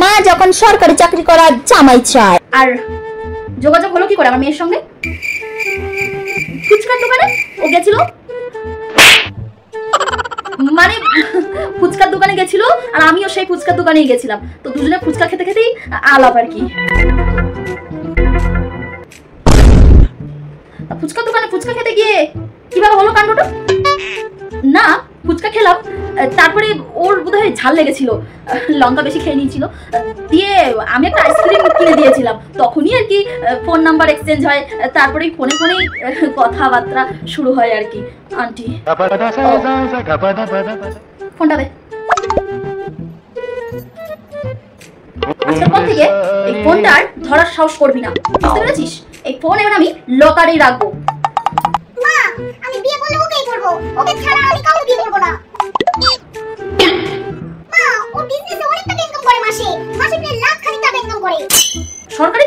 মা যখন সরকারি চাকরি করার জামাই চায়। আর যোগাযোগ হলো কি করে আমার মেয়ের সঙ্গে? ফুচকার দোকানে ও গেছিল, মানে ফুচকার দোকানে গেছিল আর আমিও সেই ফুচকার দোকানেই গেছিলাম, তো দুজনে ফুচকা খেতে খেতেই আলাপ আর কি। ফুচকার দোকানে ফুচকা খেতে গিয়ে কিভাবে হলো কাণ্ডটা? না ফুচকা খেলাম, তারপরে ওর বোধহয় ঝাল লেগেছিল, লঙ্কা বেশি খেয়ে নিয়েছিল, দিয়ে আমি একটা আইসক্রিম কিনে দিয়েছিলাম। তখনই আর কি ফোন নাম্বার এক্সচেঞ্জ হয়, তারপরে ফোনে ফোনেই কথাবার্তা শুরু হয় আর কি। আন্টি ফোনটা দে। আজকের পর থেকে এই ফোনটা আর ধরার সাহস করবি না, বুঝতে পেরেছিস? এই ফোন এবার আমি লকারেই রাখবো। মা আমি বিয়ে করলে ওকেই করব, ওকে ছাড়া আমি কাউকে বিয়ে করব না। মা ও বিজনেসে অনেক টাকা ইনকাম করে, মাসে মাসে প্রায় লাখ খানিক টাকা ইনকাম করে। সরকারি